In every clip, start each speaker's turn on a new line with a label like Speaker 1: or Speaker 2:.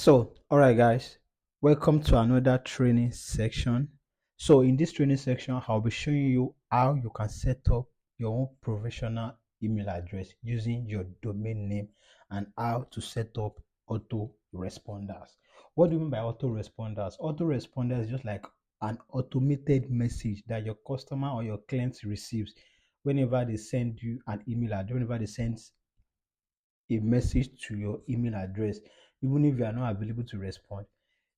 Speaker 1: All right, guys, welcome to another training section. So, in this training section, I'll be showing you how you can set up your own professional email address using your domain name and how to set up autoresponders. What do you mean by autoresponders? Autoresponders is just like an automated message that your customer or your client receives whenever they send you an email address, whenever they send a message to your email address, even if you are not available to respond.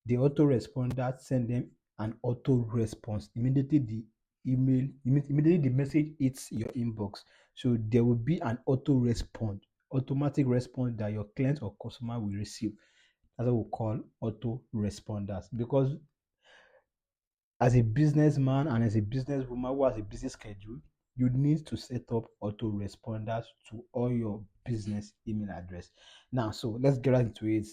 Speaker 1: The autoresponder send them an auto response immediately. Immediately the message hits your inbox. So there will be an automatic response that your client or customer will receive. That's what we call auto responders. Because as a businessman and as a businesswoman who has a busy schedule, you need to set up autoresponders to all your business email address. Now, so let's get right into it.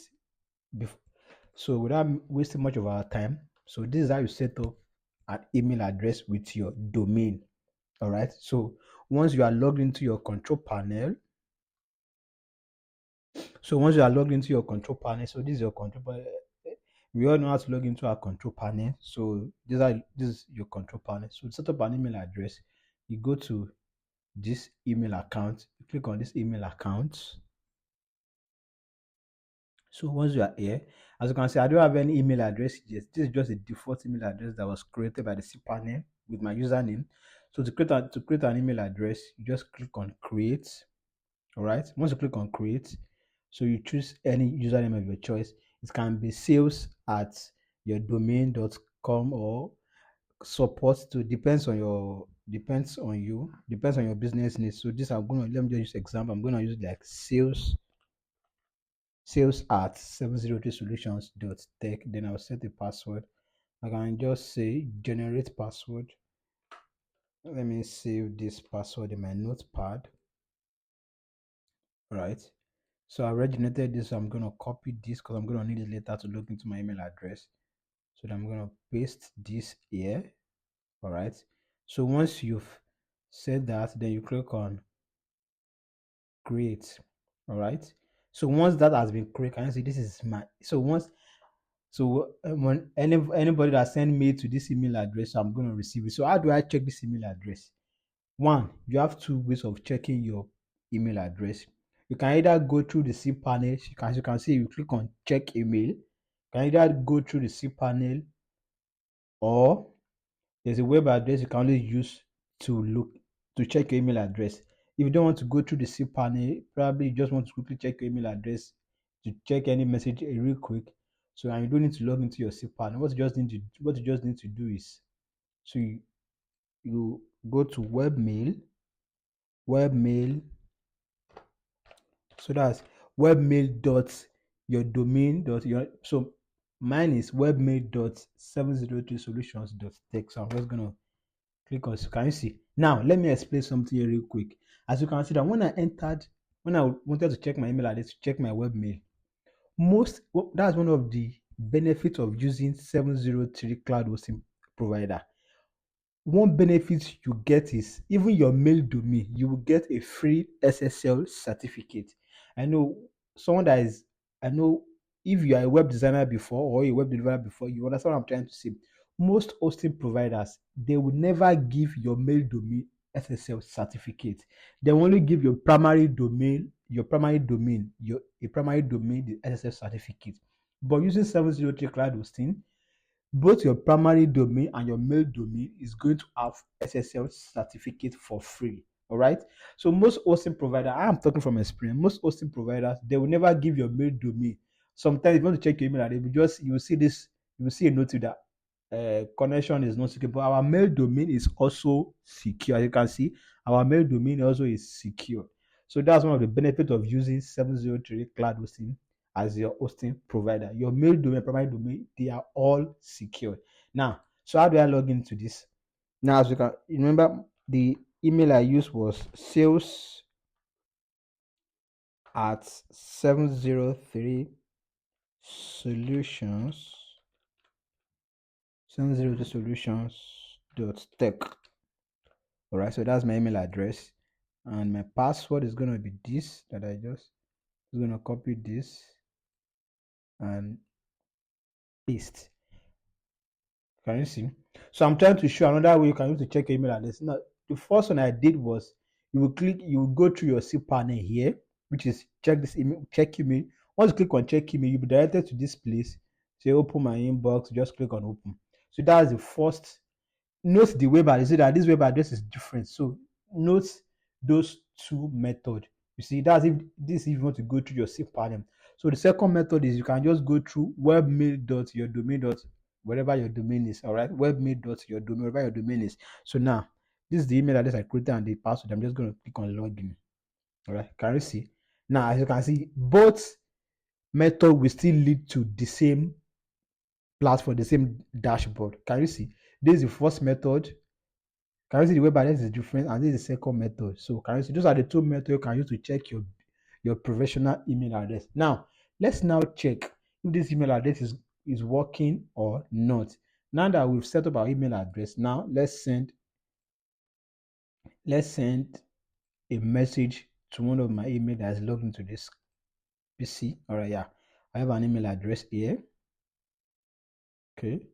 Speaker 1: So without wasting much of our time, so this is how you set up an email address with your domain. All right. So once you are logged into your control panel, so this is your control panel. We all know how to log into our control panel. So this is your control panel. So to set up an email address, you go to this email account, you click on this email account. So once you are here, as you can see, I don't have any email address yet. This is just a default email address that was created by the cPanel with my username. So to create an email address, you just click on create. All right. Once you click on create, so you choose any username of your choice. It can be sales at your domain.com or support to depends on your business needs. So this I'm gonna let me just use example. I'm gonna use like sales at 703solutions.tech. Then I'll set a password. I can just say generate password. Let me save this password in my notepad. All right. So I already generated this. So I'm going to copy this because I'm going to need it later to log into my email address. So I'm going to paste this here. All right. So once you've said that, then you click on create. All right. So once that has been created, can you see this is my when anybody that send me to this email address, I'm going to receive it. So how do I check this email address? One, you have two ways of checking your email address. You can either go through the cPanel. As you can see, you click on check email. You can either go through the cPanel, or there's a web address you can only use to check your email address. If you don't want to go through the cPanel, probably you just want to quickly check your email address to check any message real quick. So and you don't need to log into your cPanel. What you just need to do is you go to webmail. So that's webmail dot your domain dot your so mine is webmail dot 703solutions.tech. So I'm just gonna click on. So can you see? Now let me explain something here real quick. As you can see that when I wanted to check my email address to check my webmail, that's one of the benefits of using 703 cloud hosting provider. One benefit you get is even your mail domain, you will get a free SSL certificate. I know someone that is, I know if you are a web designer before or a web developer before, you understand what I'm trying to say. Most hosting providers, they will never give your mail domain SSL certificate. They will only give your primary domain, the SSL certificate. But using 703 cloud hosting, both your primary domain and your mail domain is going to have SSL certificate for free. All right. So most hosting provider, I am talking from experience. Most hosting providers, they will never give your mail domain. Sometimes if you want to check your email, you will see this, you will see a note that connection is not secure. But our mail domain is also secure. As you can see, our mail domain also is secure. So that's one of the benefits of using 703 cloud hosting as your hosting provider. Your mail domain, primary domain, they are all secure. Now, so how do I log into this? Now, as you can remember, the email I used was sales at 703 solutions 703solutions.tech. All right, so that's my email address, and my password is going to be this that I just going to copy this. and paste. Can you see? So I'm trying to show another way you can use to check your email address. Now, the first one I did was you will go through your C panel here, which is check this email, check email. Once you click on check email, you'll be directed to this place. Say open my inbox, just click on open. So that's the first. Note the web address. You see that this web address is different. So note those two methods. You see, that's if you want to go through your C panel. So the second method is you can just go through webmail.yourdomain. Whatever your domain is, all right, webmail.yourdomain, whatever your domain is. So now this is the email address I created and the password. I'm just going to click on login. All right, can you see? Now, as you can see, both method will still lead to the same platform, the same dashboard. Can you see? This is the first method. Can you see the web address is different, and this is the second method. So can you see those are the two methods you can use to check your professional email address. Now let's now check if this email address is working or not. Now that we've set up our email address, now let's send a message to one of my email that is logged into this PC. All right, yeah, I have an email address here. Okay,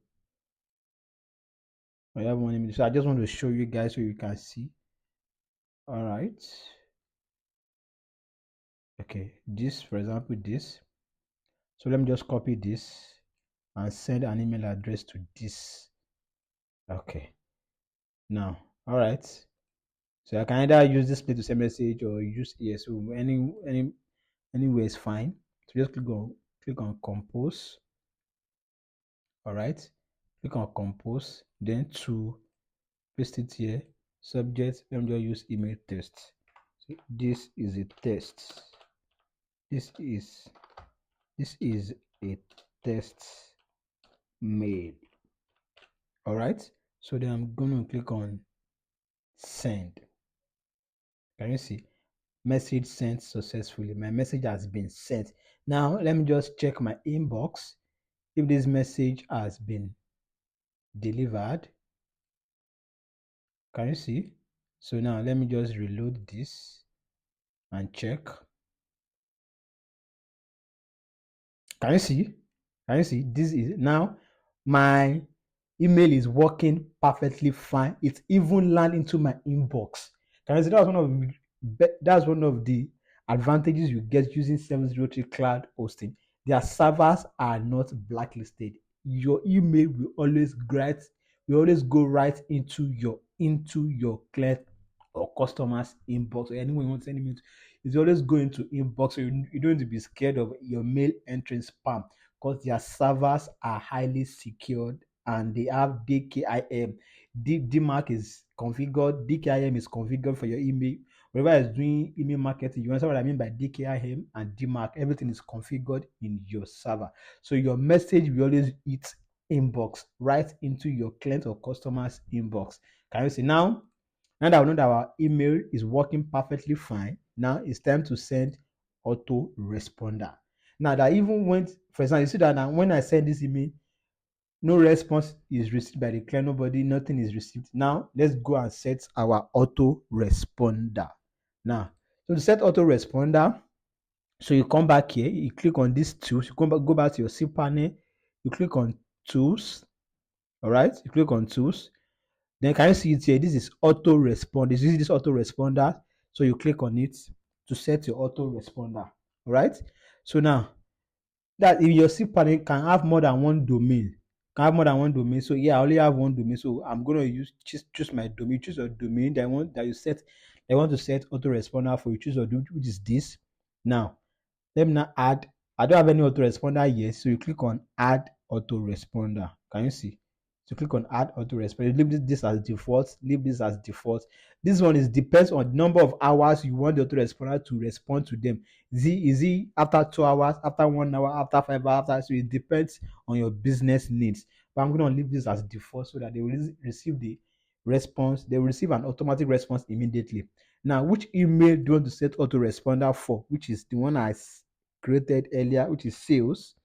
Speaker 1: I have one email. So I just want to show you guys so you can see. All right. Okay, this, for example, this. So let me just copy this and send an email address to this. Okay. Now, all right. So I can either use this place to send message or use here. So anywhere is fine. So just click on compose. All right. Click on compose. Then to paste it here. Subject. Let me just use email test. So this is a test. This is a test mail. All right. So then I'm going to click on send. Can you see? Message sent successfully. My message has been sent. Now let me just check my inbox if this message has been delivered. Can you see? So now let me just reload this and check. Can you see? Can you see? This is now my email is working perfectly fine. It's even landed into my inbox. Can you see? That's one of the advantages you get using 703 cloud hosting. Their servers are not blacklisted. Your email will always go right into your client or customer's inbox, or anyone you want to send email to. It's always going to inbox, so you don't need to be scared of your mail entering spam, because their servers are highly secured and they have DKIM. DMARC is configured, DKIM is configured for your email. Whenever it's doing email marketing, you understand what I mean by DKIM and DMARC. Everything is configured in your server. So your message will always hit inbox, right into your client or customer's inbox. Can you see now that we know that our email is working perfectly fine, now it's time to send autoresponder. Now that even went, for example, you see that now when I send this email, no response is received by the client, nothing is received. Now let's go and set our autoresponder. Now, so to set autoresponder, so you come back here, you click on these tools, go back to your C panel, you click on tools, all right, you click on tools. Then can you see it here? This is autoresponder. This is this autoresponder. So you click on it to set your autoresponder. All right. So now that if your C panel can have more than one domain, So yeah, I only have one domain. So I'm gonna choose my domain. Choose your domain that want to set autoresponder for you. Choose your domain, which is this. Now let me now add. I don't have any autoresponder yet, so you click on add autoresponder. Can you see? So click on add autoresponder. Leave this as default. Leave this as default. This one depends on the number of hours you want the autoresponder to respond to them. Is it after 2 hours, after 1 hour, after 5 hours? So it depends on your business needs. But I'm going to leave this as default so that they will receive the response. They will receive an automatic response immediately. Now, which email do you want to set autoresponder for? Which is the one I created earlier, which is sales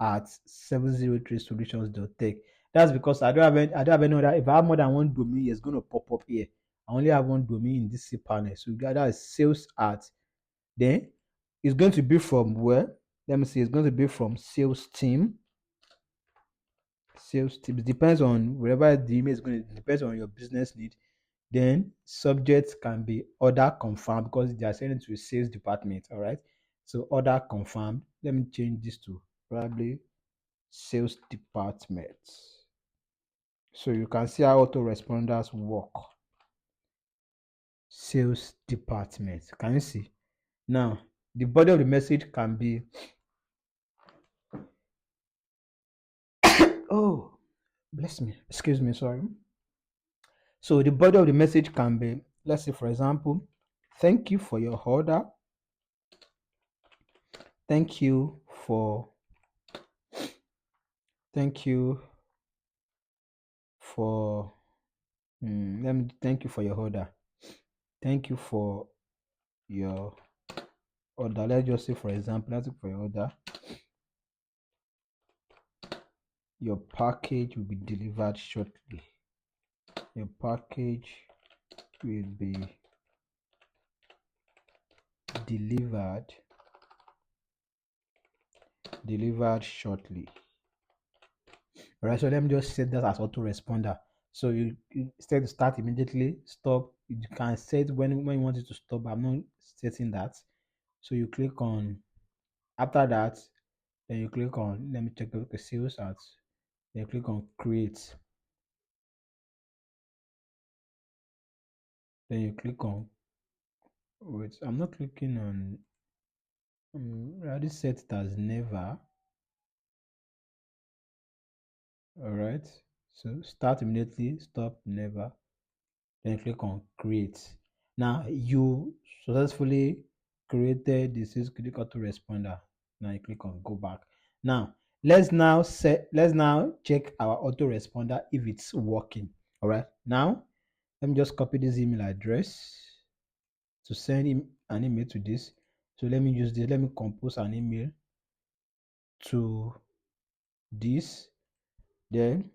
Speaker 1: at 703solutions.tech. That's because I don't have any other. If I have more than one domain, it's going to pop up here. I only have one domain in this panel. So that is sales at Then it's going to be from where? Let me see. It's going to be from sales team. Sales team. It depends on wherever the email is going to. It depends on your business need. Then subject can be order confirmed because they are sending to a sales department. All right. So order confirmed. Let me change this to probably sales department. So you can see how autoresponders work. Sales department. Can you see? Now, the body of the message can be, oh, bless me, excuse me, sorry. So the body of the message can be, let's say, for example, thank you for your order. Thank you for, thank you for, thank you for your order. Thank you for your order. Let's just say, for example, let's say for your order, your package will be delivered shortly. Your package will be delivered shortly. All right, so let me just set that as autoresponder. So you instead to start immediately, stop. You can set when you want it to stop. I'm not setting that. So you click on, after that, then you click on, let me check the sales ads. Then you click on create. Then you click on, wait, I'm not clicking on, I already set it as never. All right, so start immediately, stop, never. Then click on create. Now you successfully created the sales click autoresponder. Now you click on go back. Now let's now check our autoresponder if it's working. All right, now let me just copy this email address to send him an email to this. So let me use this. Let me compose an email to this. Then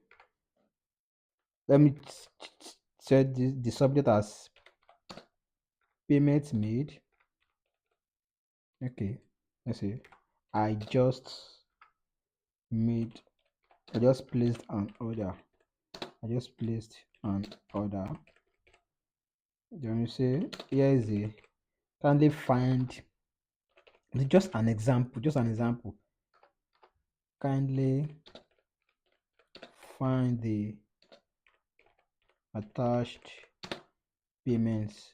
Speaker 1: let me set the subject as payment made. Okay, let's see. I just made, I just placed an order. I just placed an order. Then you say, here is a, kindly find, it's just an example, Kindly find the attached payments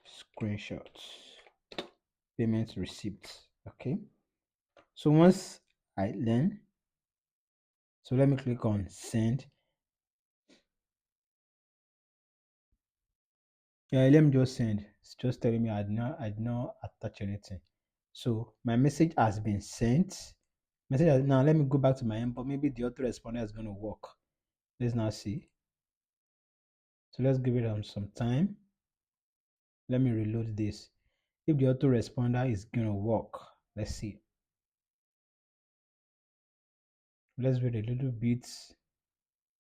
Speaker 1: screenshots, payments receipts. Okay. So once I learn, so let me click on send. Yeah, let me just send. It's just telling me I did not attach anything. So my message has been sent. Now let me go back to my inbox. Maybe the autoresponder is going to work. Let's now see. So let's give it some time. Let me reload this. If the autoresponder is going to work, let's see. Let's wait a little bit.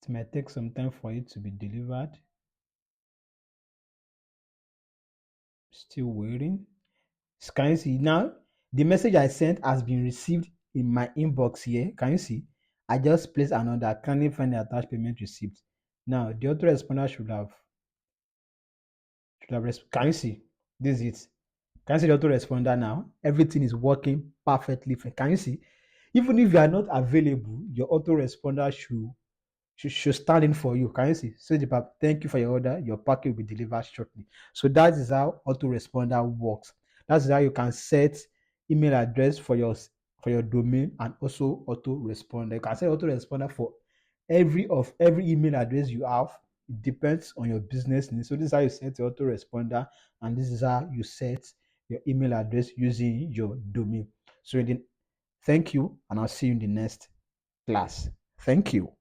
Speaker 1: It might take some time for it to be delivered. Still waiting. Can you see now? The message I sent has been received in my inbox here. Can you see? I just placed another. Can you find the attached payment receipt? Now the autoresponder can you see? This is it. Can you see the autoresponder now? Everything is working perfectly. Can you see? Even if you are not available, your autoresponder should stand in for you. Can you see? So thank you for your order. Your package will be delivered shortly. So that is how autoresponder works. That's how you can set email address for your domain and also autoresponder. You can set autoresponder for every email address you have. It depends on your business needs. So this is how you set your autoresponder, and this is how you set your email address using your domain. So thank you, and I'll see you in the next class. Thank you.